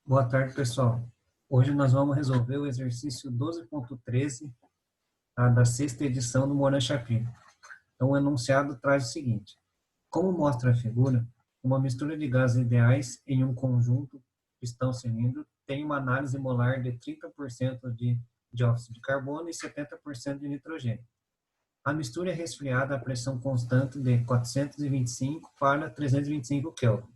Boa tarde, pessoal. Hoje nós vamos resolver o exercício 12.13, da sexta edição do Moran Chapin. Então, o enunciado traz o seguinte: como mostra a figura, uma mistura de gases ideais em um conjunto pistão-cilindro tem uma análise molar de 30% de dióxido de carbono e 70% de nitrogênio. A mistura é resfriada a pressão constante de 425 para 325 Kelvin.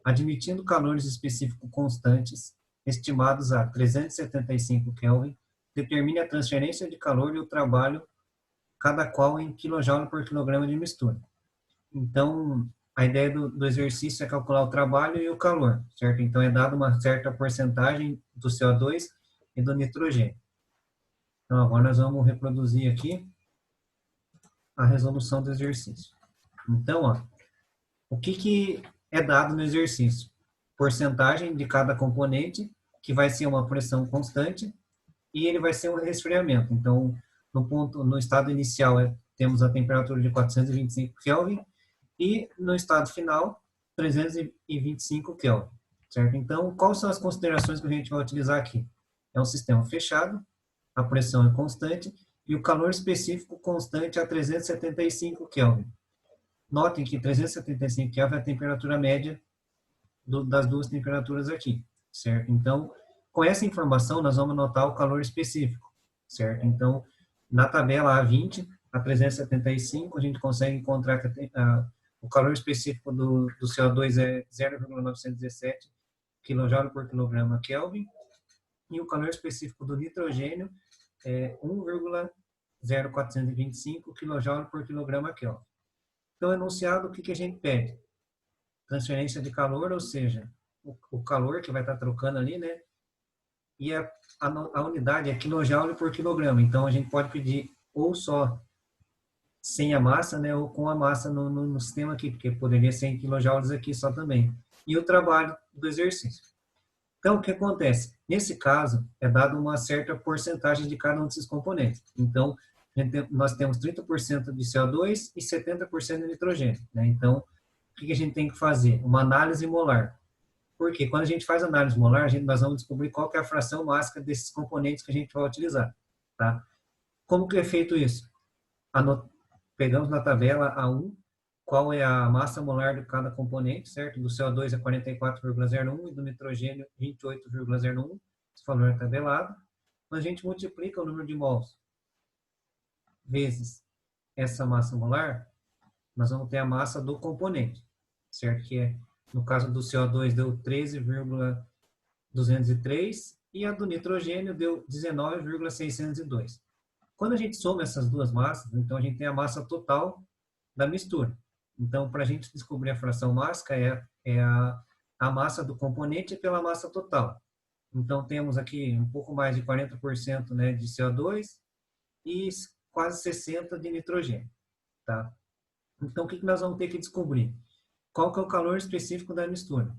Admitindo calores específicos constantes, estimados a 375 Kelvin, determine a transferência de calor e o trabalho, cada qual em kJ por quilograma de mistura. Então, a ideia do exercício é calcular o trabalho e o calor, certo? Então, é dado uma certa porcentagem do CO2 e do nitrogênio. Então, agora nós vamos reproduzir aqui a resolução do exercício. Então, ó, o que é dado no exercício? Porcentagem de cada componente, que vai ser uma pressão constante, e ele vai ser um resfriamento. Então, no estado inicial, temos a temperatura de 425 Kelvin, e no estado final, 325 Kelvin, certo? Então, quais são as considerações que a gente vai utilizar aqui? É um sistema fechado, a pressão é constante, e o calor específico constante a 375 Kelvin. Notem que 375 Kelvin é a temperatura média das duas temperaturas aqui, certo? Então, com essa informação, nós vamos anotar o calor específico, certo? Então, na tabela A20, a 375, a gente consegue encontrar que o calor específico do CO2 é 0,917 kJ por quilograma Kelvin, e o calor específico do nitrogênio é 1,0425 kJ por quilograma Kelvin. Então, enunciado, o que a gente pede? Transferência de calor, ou seja, o calor que vai estar trocando ali, né? E a unidade é kJ por quilograma. Então, a gente pode pedir ou só sem a massa, né? Ou com a massa no sistema aqui, porque poderia ser em kJ aqui só também. E o trabalho do exercício. Então, o que acontece? Nesse caso, é dado uma certa porcentagem de cada um desses componentes. Então, nós temos 30% de CO2 e 70% de nitrogênio, né? Então, o que a gente tem que fazer? Uma análise molar. Porque quando a gente faz análise molar, nós vamos descobrir qual que é a fração máxima desses componentes que a gente vai utilizar, tá? Como que é feito isso? Pegamos na tabela A1 qual é a massa molar de cada componente, certo? Do CO2 é 44,01 e do nitrogênio 28,01, esse valor é tabelado. Então, a gente multiplica o número de mols vezes essa massa molar, nós vamos ter a massa do componente, certo? Que é, no caso do CO2 deu 13,203 e a do nitrogênio deu 19,602. Quando a gente soma essas duas massas, então a gente tem a massa total da mistura. Então, para a gente descobrir a fração mássica, é a massa do componente pela massa total. Então, temos aqui um pouco mais de 40%, né, de CO2 e quase 60% de nitrogênio, tá? Então, o que nós vamos ter que descobrir? Qual que é o calor específico da mistura?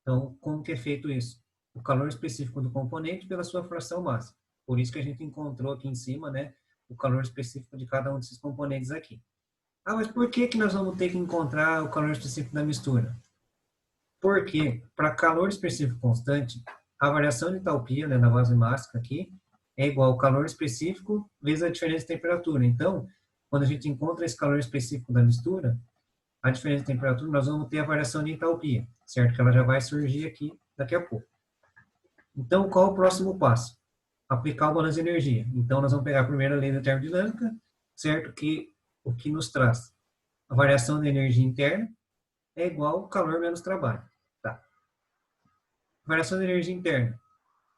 Então, como que é feito isso? O calor específico do componente pela sua fração máxima. Por isso que a gente encontrou aqui em cima, né, o calor específico de cada um desses componentes aqui. Ah, mas por que nós vamos ter que encontrar o calor específico da mistura? Porque, para calor específico constante, a variação de entalpia, né, da base máxima aqui, é igual ao calor específico vezes a diferença de temperatura. Então, quando a gente encontra esse calor específico da mistura, a diferença de temperatura, nós vamos ter a variação de entalpia, certo? Que ela já vai surgir aqui daqui a pouco. Então, qual o próximo passo? Aplicar o balanço de energia. Então, nós vamos pegar a primeira lei da termodinâmica, certo? Que o que nos traz a variação de energia interna é igual ao calor menos trabalho. Tá. Variação de energia interna.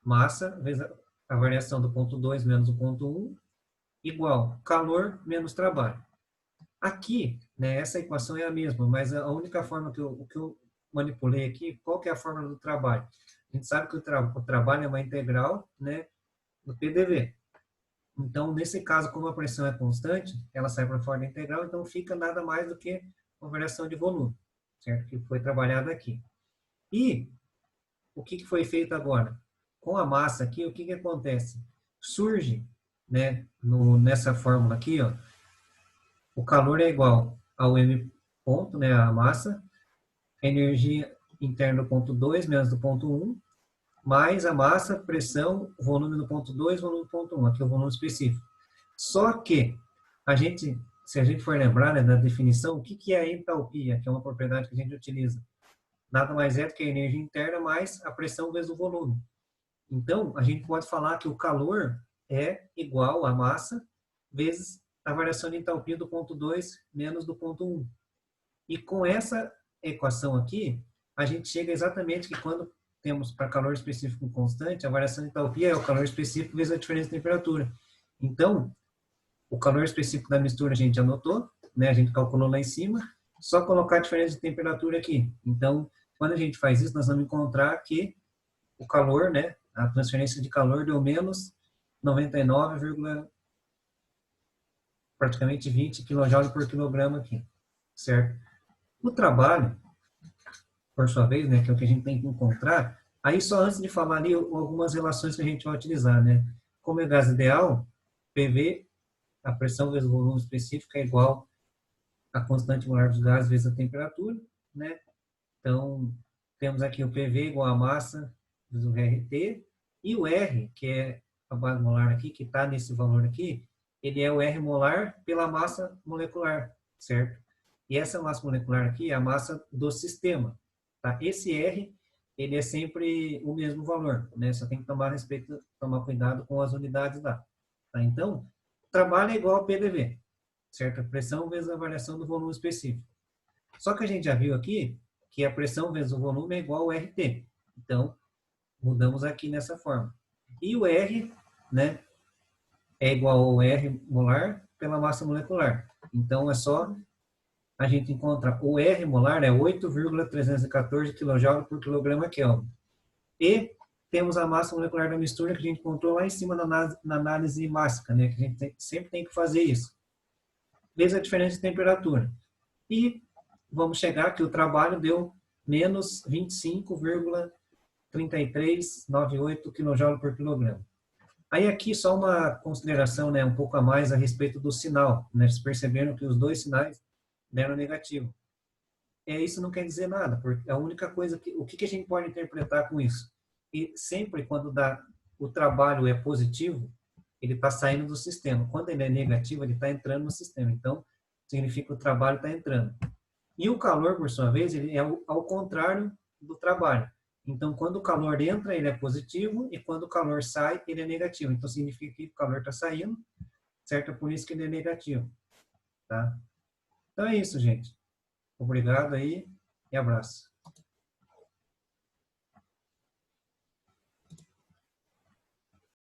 Massa vezes a variação do ponto 2 menos o ponto 1 igual calor menos trabalho. Aqui, né, essa equação é a mesma, mas a única forma que eu manipulei aqui, qual que é a fórmula do trabalho? A gente sabe que o trabalho é uma integral, né, do PDV. Então, nesse caso, como a pressão é constante, ela sai para fora da integral, então fica nada mais do que uma variação de volume, certo? Que foi trabalhada aqui. E o que foi feito agora? Com a massa aqui, o que acontece? Surge, né, nessa fórmula aqui, ó, o calor é igual ao m ponto, né, a massa, a energia interna do ponto 2 menos do ponto 1, mais a massa, pressão, volume no ponto 2, volume no ponto 1, aqui é o volume específico. Só que, se a gente for lembrar, né, da definição, o que é a entalpia, que é uma propriedade que a gente utiliza? Nada mais é do que a energia interna mais a pressão vezes o volume. Então, a gente pode falar que o calor é igual à massa vezes a variação de entalpia do ponto 2 menos do ponto 1. E com essa equação aqui, a gente chega exatamente que quando temos para calor específico constante, a variação de entalpia é o calor específico vezes a diferença de temperatura. Então, o calor específico da mistura a gente anotou, né? A gente calculou lá em cima, só colocar a diferença de temperatura aqui. Então, quando a gente faz isso, nós vamos encontrar que o calor, né? A transferência de calor deu menos 99, praticamente 20 kJ por quilograma aqui, certo? O trabalho, por sua vez, né, que é o que a gente tem que encontrar, aí só antes de falar ali algumas relações que a gente vai utilizar, né? Como é gás ideal, PV, a pressão vezes o volume específico é igual a constante molar dos gases vezes a temperatura, né? Então, temos aqui o PV igual a massa vezes o RT, e o R, que é a base molar aqui, que está nesse valor aqui, ele é o R molar pela massa molecular, certo? E essa massa molecular aqui é a massa do sistema, tá? Esse R, ele é sempre o mesmo valor, né? Só tem que tomar cuidado com as unidades lá, tá? Então, o trabalho é igual ao PDV, certo? A pressão vezes a variação do volume específico. Só que a gente já viu aqui que a pressão vezes o volume é igual ao RT. Então, mudamos aqui nessa forma. E o R, né, é igual ao R molar pela massa molecular. Então, é só a gente encontrar o R molar é 8,314 kJ por quilograma Kelvin. E temos a massa molecular da mistura que a gente encontrou lá em cima na análise mássica, né, que a gente sempre tem que fazer isso. Vezes a diferença de temperatura. E vamos chegar que o trabalho deu menos 25,3398 kJ por quilograma. Aí aqui só uma consideração, né, um pouco a mais a respeito do sinal. Né? Vocês perceberam que os dois sinais deram negativo. Isso não quer dizer nada, porque a única coisa o que a gente pode interpretar com isso? E sempre quando o trabalho é positivo, ele está saindo do sistema. Quando ele é negativo, ele está entrando no sistema. Então, significa que o trabalho está entrando. E o calor, por sua vez, ele é ao contrário do trabalho. Então, quando o calor entra, ele é positivo, e quando o calor sai, ele é negativo. Então, significa que o calor está saindo, certo? É por isso que ele é negativo, tá? Então é isso, gente. Obrigado aí e abraço.